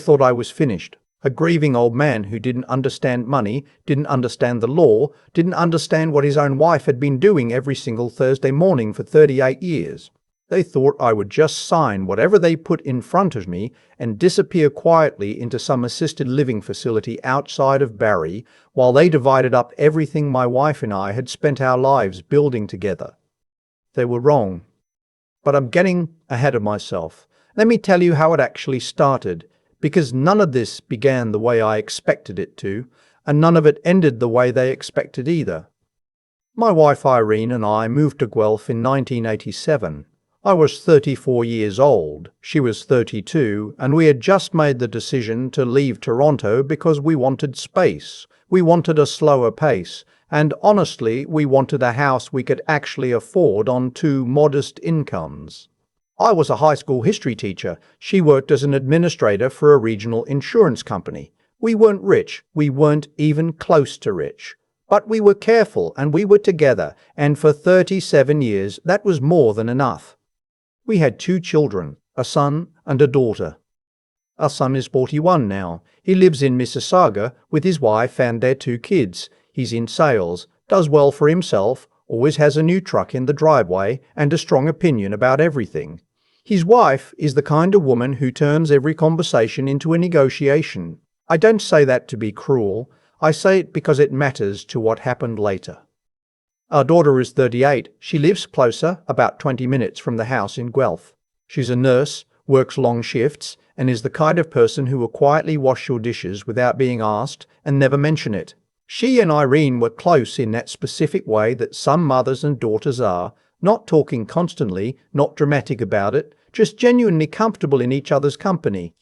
thought I was finished. A grieving old man who didn't understand money, didn't understand the law, didn't understand what his own wife had been doing every single Thursday morning for 38 years. They thought I would just sign whatever they put in front of me and disappear quietly into some assisted living facility outside of Barrie while they divided up everything my wife and I had spent our lives building together. They were wrong. But I'm getting ahead of myself. Let me tell you how it actually started, because none of this began the way I expected it to, and none of it ended the way they expected either. My wife Irene and I moved to Guelph in 1987. I was 34 years old, she was 32, and we had just made the decision to leave Toronto because we wanted space. We wanted a slower pace, and honestly, we wanted a house we could actually afford on two modest incomes. I was a high school history teacher. She worked as an administrator for a regional insurance company. We weren't rich. We weren't even close to rich. But we were careful and we were together, and for 37 years that was more than enough. We had 2 children, a son and a daughter. Our son is 41 now. He lives in Mississauga with his wife and their 2 kids. He's in sales, does well for himself, always has a new truck in the driveway, and a strong opinion about everything. His wife is the kind of woman who turns every conversation into a negotiation. I don't say that to be cruel. I say it because it matters to what happened later. Our daughter is 38. She lives closer, about 20 minutes from the house in Guelph. She's a nurse, works long shifts, and is the kind of person who will quietly wash your dishes without being asked and never mention it. She and Irene were close in that specific way that some mothers and daughters are, not talking constantly, not dramatic about it, just genuinely comfortable in each other's company.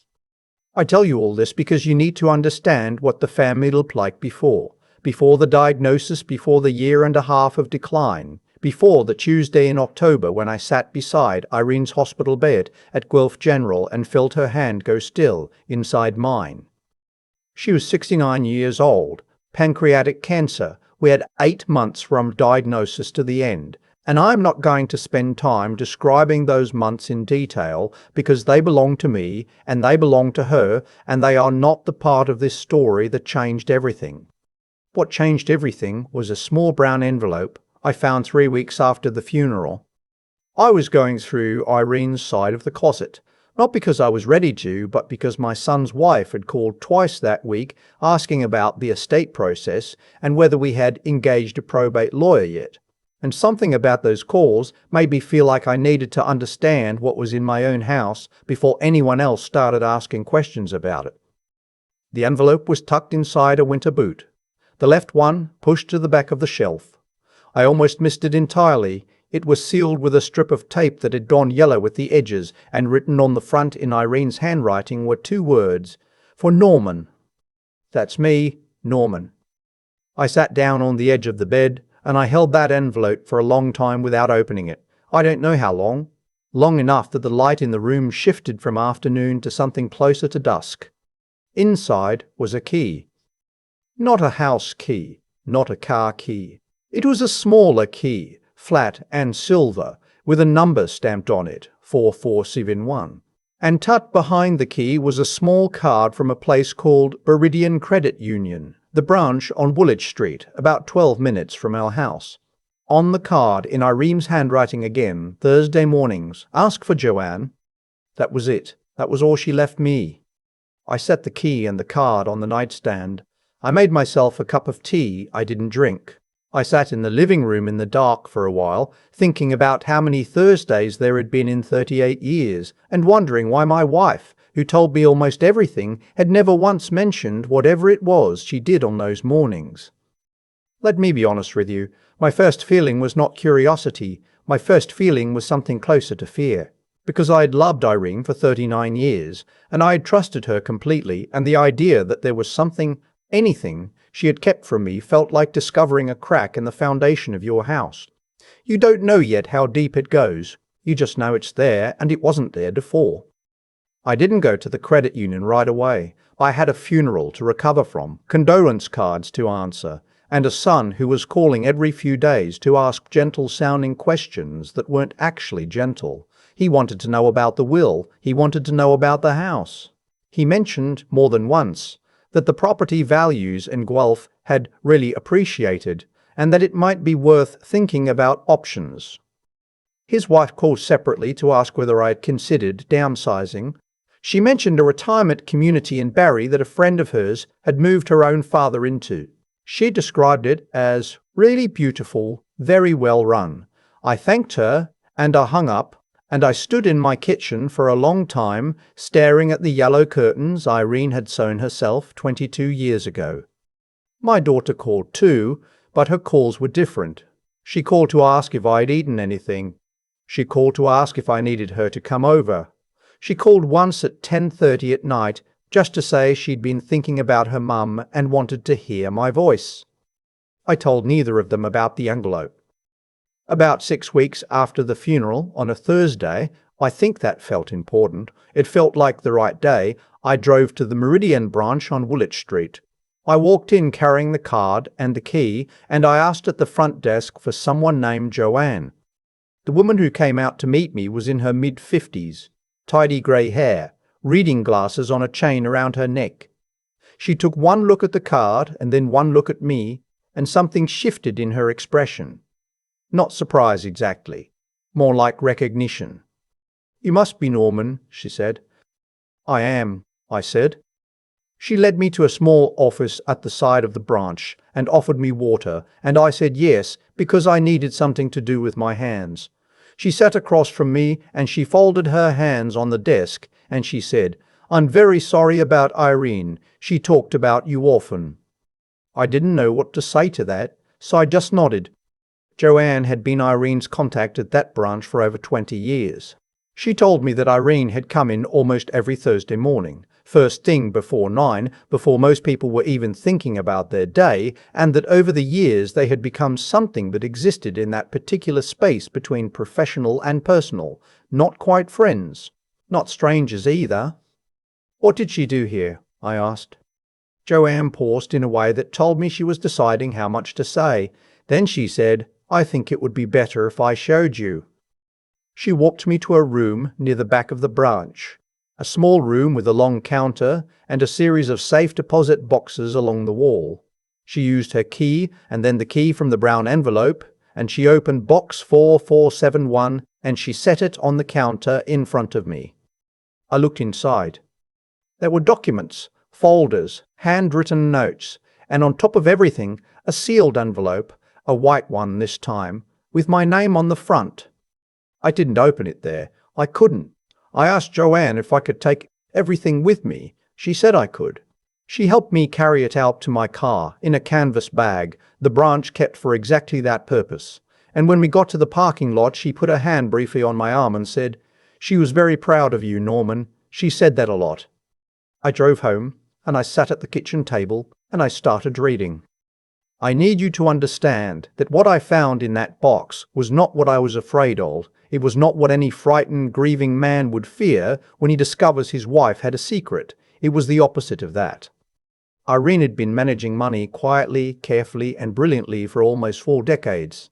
I tell you all this because you need to understand what the family looked like before the diagnosis, before the year and a half of decline, before the Tuesday in October when I sat beside Irene's hospital bed at Guelph General and felt her hand go still inside mine. She was 69 years old, pancreatic cancer. We had 8 months from diagnosis to the end. And I'm not going to spend time describing those months in detail because they belong to me and they belong to her and they are not the part of this story that changed everything. What changed everything was a small brown envelope I found 3 weeks after the funeral. I was going through Irene's side of the closet, not because I was ready to, but because my son's wife had called twice that week asking about the estate process and whether we had engaged a probate lawyer yet. And something about those calls made me feel like I needed to understand what was in my own house before anyone else started asking questions about it. The envelope was tucked inside a winter boot, the left one pushed to the back of the shelf. I almost missed it entirely. It was sealed with a strip of tape that had gone yellow at the edges, and written on the front in Irene's handwriting were 2 words, "For Norman." That's me, Norman. I sat down on the edge of the bed, and I held that envelope for a long time without opening it. I don't know how long. Long enough that the light in the room shifted from afternoon to something closer to dusk. Inside was a key. Not a house key, not a car key. It was a smaller key, flat and silver, with a number stamped on it, 4471. And tucked behind the key was a small card from a place called Meridian Credit Union, the branch on Woolwich Street, about 12 minutes from our house. On the card, in Irene's handwriting again, Thursday mornings, ask for Joanne. That was it. That was all she left me. I set the key and the card on the nightstand. I made myself a cup of tea I didn't drink. I sat in the living room in the dark for a while, thinking about how many Thursdays there had been in 38 years, and wondering why my wife, who told me almost everything, had never once mentioned whatever it was she did on those mornings. Let me be honest with you. My first feeling was not curiosity. My first feeling was something closer to fear. Because I had loved Irene for 39 years, and I had trusted her completely, and the idea that there was something, anything, she had kept from me felt like discovering a crack in the foundation of your house. You don't know yet how deep it goes. You just know it's there, and it wasn't there before. I didn't go to the credit union right away. I had a funeral to recover from, condolence cards to answer, and a son who was calling every few days to ask gentle-sounding questions that weren't actually gentle. He wanted to know about the will. He wanted to know about the house. He mentioned more than once that the property values in Guelph had really appreciated and that it might be worth thinking about options. His wife called separately to ask whether I had considered downsizing. She mentioned a retirement community in Barrie that a friend of hers had moved her own father into. She described it as really beautiful, very well run. I thanked her and I hung up, and I stood in my kitchen for a long time staring at the yellow curtains Irene had sewn herself 22 years ago. My daughter called too, but her calls were different. She called to ask if I had eaten anything. She called to ask if I needed her to come over. She called once at 10:30 at night just to say she'd been thinking about her mum and wanted to hear my voice. I told neither of them about the envelope. About 6 weeks after the funeral, on a Thursday, I think that felt important, it felt like the right day, I drove to the Meridian branch on Woolwich Street. I walked in carrying the card and the key, and I asked at the front desk for someone named Joanne. The woman who came out to meet me was in her mid-50s, tidy grey hair, reading glasses on a chain around her neck. She took one look at the card and then one look at me, and something shifted in her expression. Not surprise exactly, more like recognition. "You must be Norman," she said. "I am," I said. She led me to a small office at the side of the branch and offered me water, and I said yes because I needed something to do with my hands. She sat across from me and she folded her hands on the desk and she said, "I'm very sorry about Irene. She talked about you often." I didn't know what to say to that, so I just nodded. Joanne had been Irene's contact at that branch for over 20 years. She told me that Irene had come in almost every Thursday morning, first thing before 9, before most people were even thinking about their day, and that over the years they had become something that existed in that particular space between professional and personal, not quite friends, not strangers either. "What did she do here?" I asked. Joanne paused in a way that told me she was deciding how much to say. Then she said, "I think it would be better if I showed you." She walked me to a room near the back of the branch, a small room with a long counter and a series of safe deposit boxes along the wall. She used her key and then the key from the brown envelope, and she opened box 4471 and she set it on the counter in front of me. I looked inside. There were documents, folders, handwritten notes, and on top of everything, a sealed envelope, a white one this time, with my name on the front. I didn't open it there. I couldn't. I asked Joanne if I could take everything with me. She said I could. She helped me carry it out to my car in a canvas bag the branch kept for exactly that purpose. And when we got to the parking lot, she put her hand briefly on my arm and said, "She was very proud of you, Norman. She said that a lot." I drove home, and I sat at the kitchen table, and I started reading. I need you to understand that what I found in that box was not what I was afraid of. It was not what any frightened, grieving man would fear when he discovers his wife had a secret. It was the opposite of that. Irene had been managing money quietly, carefully, and brilliantly for almost 4 decades.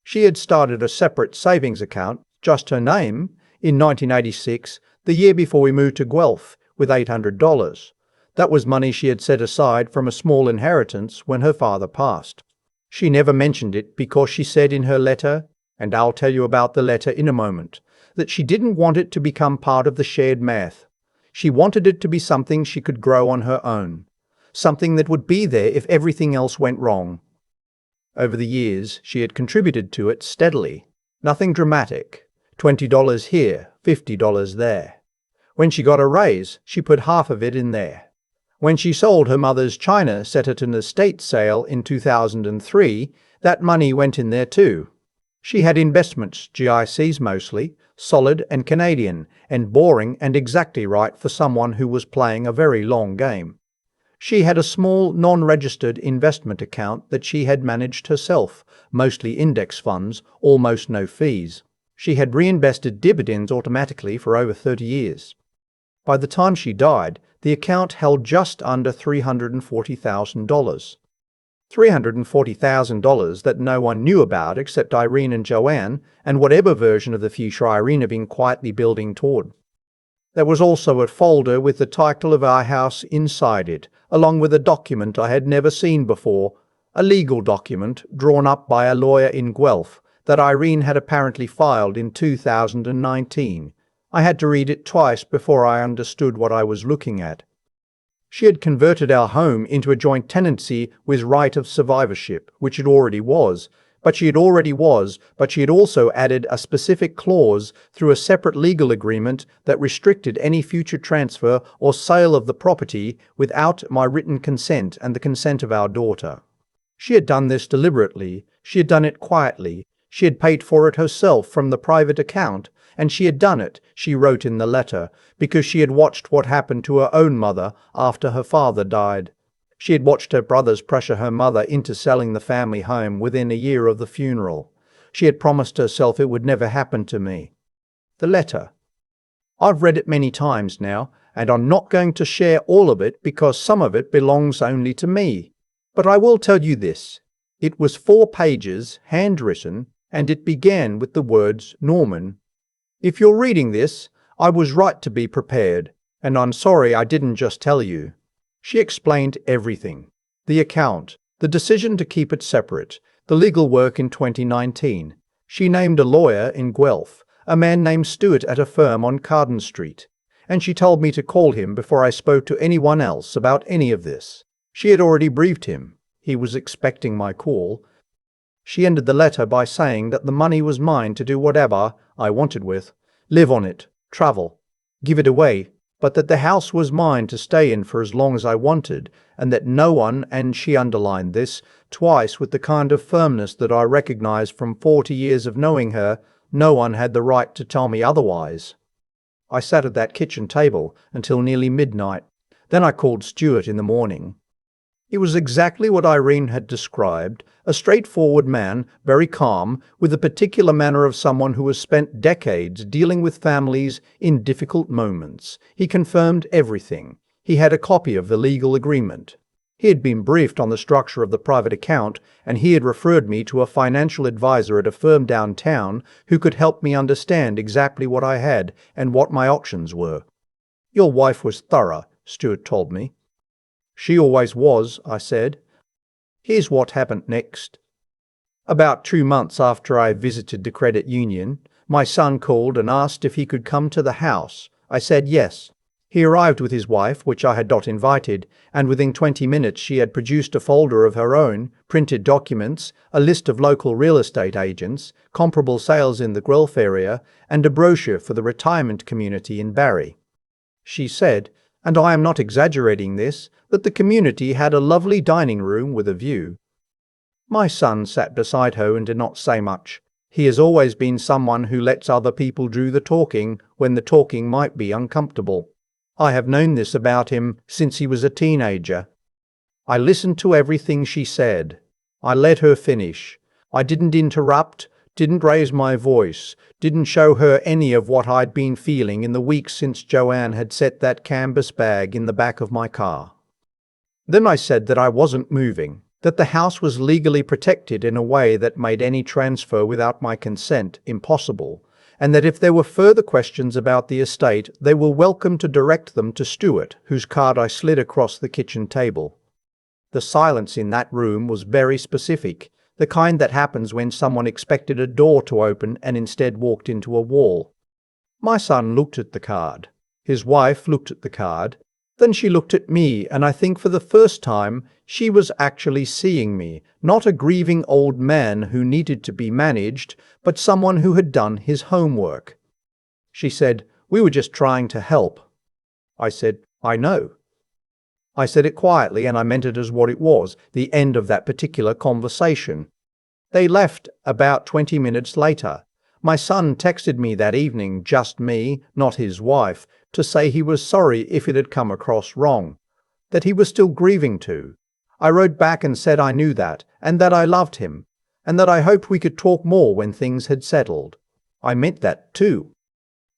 She had started a separate savings account, just her name, in 1986, the year before we moved to Guelph, with $800. That was money she had set aside from a small inheritance when her father passed. She never mentioned it because she said in her letter, and I'll tell you about the letter in a moment, that she didn't want it to become part of the shared math. She wanted it to be something she could grow on her own, something that would be there if everything else went wrong. Over the years, she had contributed to it steadily. Nothing dramatic. $20 here, $50 there. When she got a raise, she put half of it in there. When she sold her mother's china set at an estate sale in 2003, that money went in there too. She had investments, GICs mostly, solid and Canadian, and boring and exactly right for someone who was playing a very long game. She had a small, non-registered investment account that she had managed herself, mostly index funds, almost no fees. She had reinvested dividends automatically for over 30 years. By the time she died, the account held just under $340,000. $340,000 that no one knew about except Irene and Joanne, and whatever version of the future Irene had been quietly building toward. There was also a folder with the title of our house inside it, along with a document I had never seen before, a legal document drawn up by a lawyer in Guelph that Irene had apparently filed in 2019. I had to read it twice before I understood what I was looking at. She had converted our home into a joint tenancy with right of survivorship, which it already was, but she had also added a specific clause through a separate legal agreement that restricted any future transfer or sale of the property without my written consent and the consent of our daughter. She had done this deliberately, she had done it quietly, she had paid for it herself from the private account, and she had done it, she wrote in the letter, because she had watched what happened to her own mother after her father died. She had watched her brothers pressure her mother into selling the family home within a year of the funeral. She had promised herself it would never happen to me. The letter. I've read it many times now, and I'm not going to share all of it because some of it belongs only to me. But I will tell you this. It was 4 pages, handwritten, and it began with the words Norman. If you're reading this, I was right to be prepared, and I'm sorry I didn't just tell you. She explained everything. The account, the decision to keep it separate, the legal work in 2019. She named a lawyer in Guelph, a man named Stewart at a firm on Carden Street, and she told me to call him before I spoke to anyone else about any of this. She had already briefed him. He was expecting my call. She ended the letter by saying that the money was mine to do whatever I wanted with, live on it, travel, give it away, but that the house was mine to stay in for as long as I wanted, and that no one, and she underlined this twice with the kind of firmness that I recognized from 40 years of knowing her, no one had the right to tell me otherwise. I sat at that kitchen table until nearly midnight. Then I called Stuart in the morning. He was exactly what Irene had described, a straightforward man, very calm, with the particular manner of someone who has spent decades dealing with families in difficult moments. He confirmed everything. He had a copy of the legal agreement. He had been briefed on the structure of the private account, and he had referred me to a financial advisor at a firm downtown who could help me understand exactly what I had and what my options were. Your wife was thorough, Stuart told me. She always was, I said. Here's what happened next. About 2 months after I visited the credit union, my son called and asked if he could come to the house. I said yes. He arrived with his wife, which I had not invited, and within 20 minutes she had produced a folder of her own, printed documents, a list of local real estate agents, comparable sales in the Guelph area, and a brochure for the retirement community in Barry. She said, and I am not exaggerating this, that the community had a lovely dining room with a view. My son sat beside her and did not say much. He has always been someone who lets other people do the talking when the talking might be uncomfortable. I have known this about him since he was a teenager. I listened to everything she said. I let her finish. I didn't interrupt, didn't raise my voice, didn't show her any of what I'd been feeling in the weeks since Joanne had set that canvas bag in the back of my car. Then I said that I wasn't moving, that the house was legally protected in a way that made any transfer without my consent impossible, and that if there were further questions about the estate, they were welcome to direct them to Stuart, whose card I slid across the kitchen table. The silence in that room was very specific, the kind that happens when someone expected a door to open and instead walked into a wall. My son looked at the card. His wife looked at the card. Then she looked at me, and I think for the first time she was actually seeing me, not a grieving old man who needed to be managed, but someone who had done his homework. She said, "We were just trying to help." I said, "I know." I said it quietly, and I meant it as what it was, the end of that particular conversation. They left about 20 minutes later. My son texted me that evening, just me, not his wife, to say he was sorry if it had come across wrong, that he was still grieving too. I wrote back and said I knew that, and that I loved him, and that I hoped we could talk more when things had settled. I meant that too.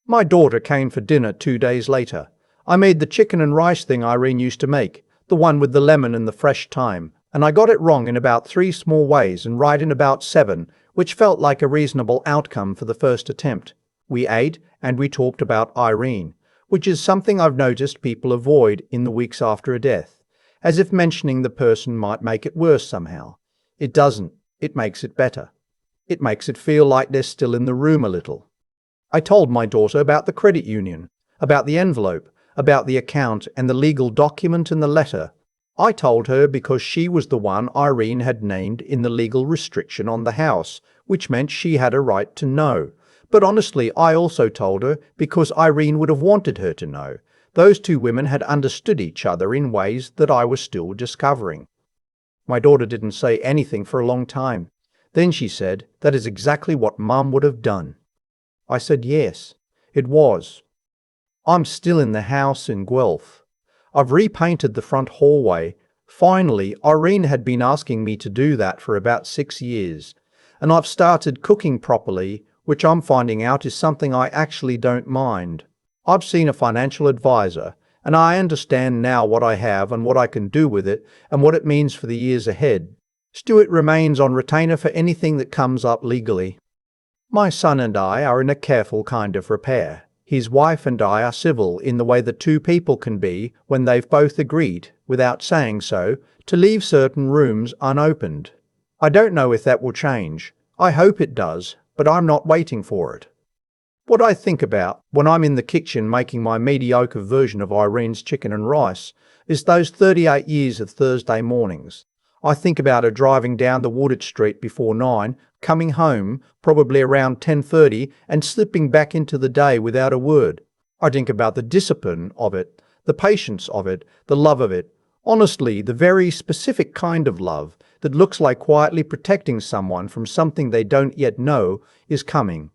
My daughter came for dinner 2 days later. I made the chicken and rice thing Irene used to make, the one with the lemon and the fresh thyme, and I got it wrong in about 3 small ways and right in about 7, which felt like a reasonable outcome for the first attempt. We ate, and we talked about Irene. which is something I've noticed people avoid in the weeks after a death, as if mentioning the person might make it worse somehow. It doesn't. It makes it better. It makes it feel like they're still in the room a little. I told my daughter about the credit union, about the envelope, about the account and the legal document and the letter. I told her because she was the one Irene had named in the legal restriction on the house, which meant she had a right to know. But honestly, I also told her because Irene would have wanted her to know. Those two women had understood each other in ways that I was still discovering. My daughter didn't say anything for a long time. Then she said, "That is exactly what Mum would have done." I said yes, it was. I'm still in the house in Guelph. I've repainted the front hallway. Finally, Irene had been asking me to do that for about 6 years. And I've started cooking properly, which I'm finding out is something I actually don't mind. I've seen a financial advisor, and I understand now what I have and what I can do with it and what it means for the years ahead. Stuart remains on retainer for anything that comes up legally. My son and I are in a careful kind of repair. His wife and I are civil in the way that two people can be when they've both agreed, without saying so, to leave certain rooms unopened. I don't know if that will change. I hope it does, but I'm not waiting for it. What I think about when I'm in the kitchen making my mediocre version of Irene's chicken and rice is those 38 years of Thursday mornings. I think about her driving down the Woodard Street before 9, coming home probably around 10:30 and slipping back into the day without a word. I think about the discipline of it, the patience of it, the love of it. Honestly, the very specific kind of love that looks like quietly protecting someone from something they don't yet know is coming.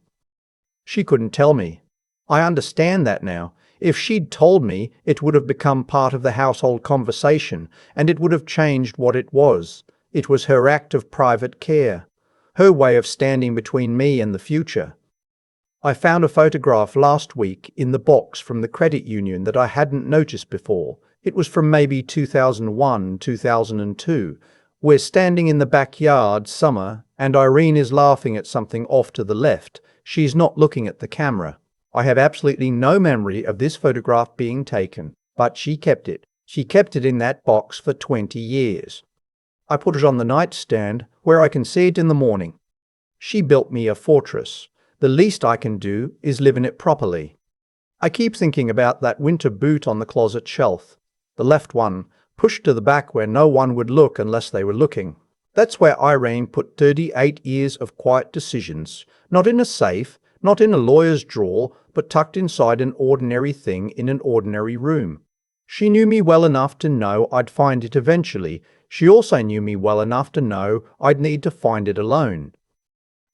She couldn't tell me. I understand that now. If she'd told me, it would have become part of the household conversation, and it would have changed what it was. It was her act of private care, her way of standing between me and the future. I found a photograph last week in the box from the credit union that I hadn't noticed before. It was from maybe 2001, 2002. We're standing in the backyard, summer, and Irene is laughing at something off to the left. She's not looking at the camera. I have absolutely no memory of this photograph being taken, but she kept it. She kept it in that box for 20 years. I put it on the nightstand where I can see it in the morning. She built me a fortress. The least I can do is live in it properly. I keep thinking about that winter boot on the closet shelf, the left one, pushed to the back where no one would look unless they were looking. That's where Irene put 38 years of quiet decisions, not in a safe, not in a lawyer's drawer, but tucked inside an ordinary thing in an ordinary room. She knew me well enough to know I'd find it eventually. She also knew me well enough to know I'd need to find it alone.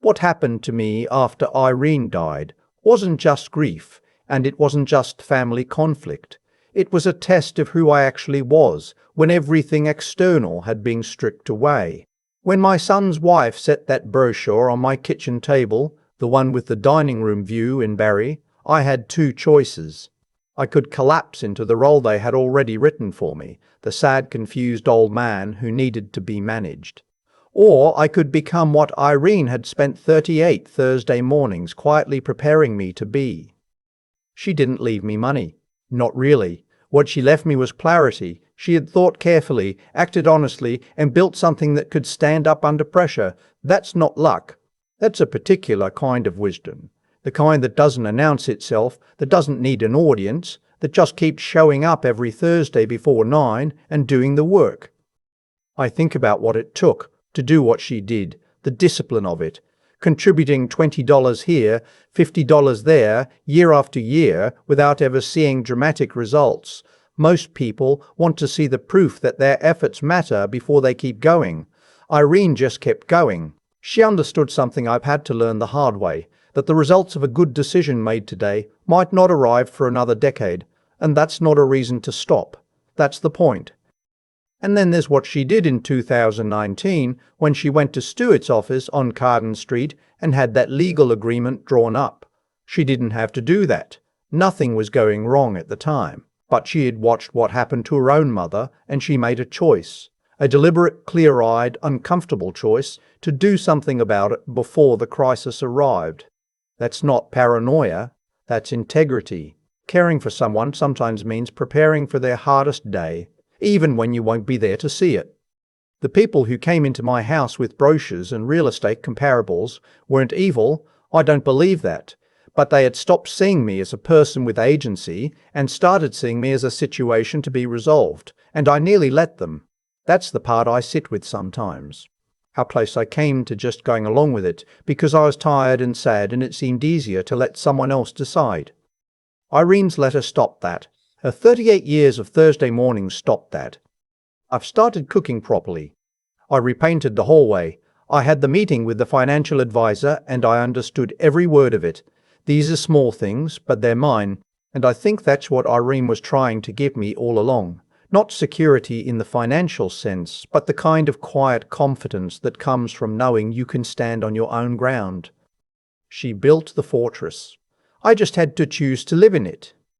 What happened to me after Irene died wasn't just grief, and it wasn't just family conflict. It was a test of who I actually was when everything external had been stripped away. When my son's wife set that brochure on my kitchen table, the one with the dining room view in Barry, I had two choices. I could collapse into the role they had already written for me, the sad, confused old man who needed to be managed. Or I could become what Irene had spent 38 Thursday mornings quietly preparing me to be. She didn't leave me money. Not really. What she left me was clarity. She had thought carefully, acted honestly, and built something that could stand up under pressure. That's not luck. That's a particular kind of wisdom. The kind that doesn't announce itself, that doesn't need an audience, that just keeps showing up every Thursday before 9 and doing the work. I think about what it took to do what she did, the discipline of it, contributing $20 here, $50 there, year after year, without ever seeing dramatic results. Most people want to see the proof that their efforts matter before they keep going. Irene just kept going. She understood something I've had to learn the hard way, that the results of a good decision made today might not arrive for another decade, and that's not a reason to stop. That's the point. And then there's what she did in 2019 when she went to Stuart's office on Carden Street and had that legal agreement drawn up. She didn't have to do that. Nothing was going wrong at the time. But she had watched what happened to her own mother, and she made a choice. A deliberate, clear-eyed, uncomfortable choice to do something about it before the crisis arrived. That's not paranoia. That's integrity. Caring for someone sometimes means preparing for their hardest day, even when you won't be there to see it. The people who came into my house with brochures and real estate comparables weren't evil, I don't believe that, but they had stopped seeing me as a person with agency and started seeing me as a situation to be resolved, and I nearly let them. That's the part I sit with sometimes. How close I came to just going along with it, because I was tired and sad and it seemed easier to let someone else decide. Irene's letter stopped that. Her 38 years of Thursday mornings stopped that. I've started cooking properly. I repainted the hallway. I had the meeting with the financial advisor and I understood every word of it. These are small things, but they're mine, and I think that's what Irene was trying to give me all along. Not security in the financial sense, but the kind of quiet confidence that comes from knowing you can stand on your own ground. She built the fortress. I just had to choose to live in it.